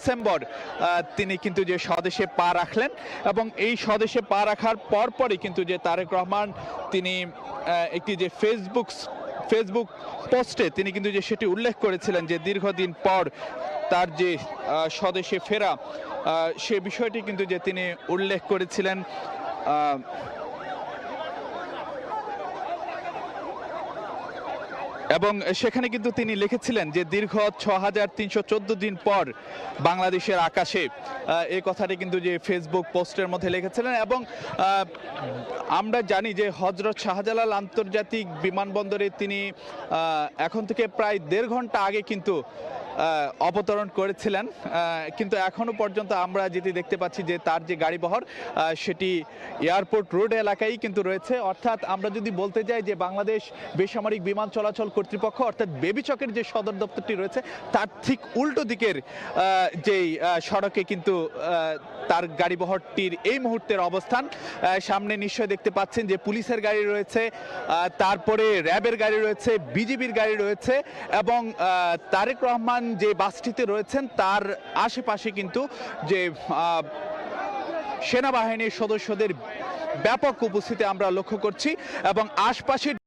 December তিনি কিন্তু যে স্বদেশে পা রাখলেন এবং এই স্বদেশে পা রাখার পরপরই কিন্তু যে তারেক রহমান তিনি একটি যে ফেসবুক পোস্টে তিনি কিন্তু যে সেটি উল্লেখ করেছিলেন যে দীর্ঘদিন পর তার যে স্বদেশে ফেরা সে বিষয়টি কিন্তু যে তিনি উল্লেখ করেছিলেন। এবং সেখানে কিন্তু তিনি লিখেছিলেন যে দীর্ঘ ৬৩১৪ দিন পর বাংলাদেশের আকাশে, এই কথাটি কিন্তু যে ফেসবুক পোস্টের মধ্যে লিখেছিলেন। এবং আমরা জানি যে হযরত শাহজালাল আন্তর্জাতিক বিমানবন্দরে তিনি এখন থেকে প্রায় ১.৫ ঘন্টা আগে কিন্তু অবতরণ করেছিলেন, কিন্তু এখনো পর্যন্ত আমরা যেটি দেখতে পাচ্ছি যে তার যে গাড়িবহর সেটি এয়ারপোর্ট রোড এলাকায় কিন্তু রয়েছে। অর্থাৎ আমরা যদি বলতে যাই যে বাংলাদেশ বেসামরিক বিমান চলাচল কর্তৃপক্ষ অর্থাৎ বেবিচকের যে সদর দপ্তরটি রয়েছে তার ঠিক উল্টো দিকের যেই সড়কে কিন্তু তার গাড়িবহরটির এই মুহূর্তের অবস্থান। সামনে নিশ্চয় দেখতে পাচ্ছেন যে পুলিশের গাড়ি রয়েছে, তারপরে র্যাবের গাড়ি রয়েছে, বিজিবির গাড়ি রয়েছে এবং তারেক রহমান যে বাসটিতে রয়েছেন তার আশেপাশে কিন্তু যে সেনাবাহিনীর সদস্যদের ব্যাপক উপস্থিতি আমরা লক্ষ্য করছি এবং আশপাশের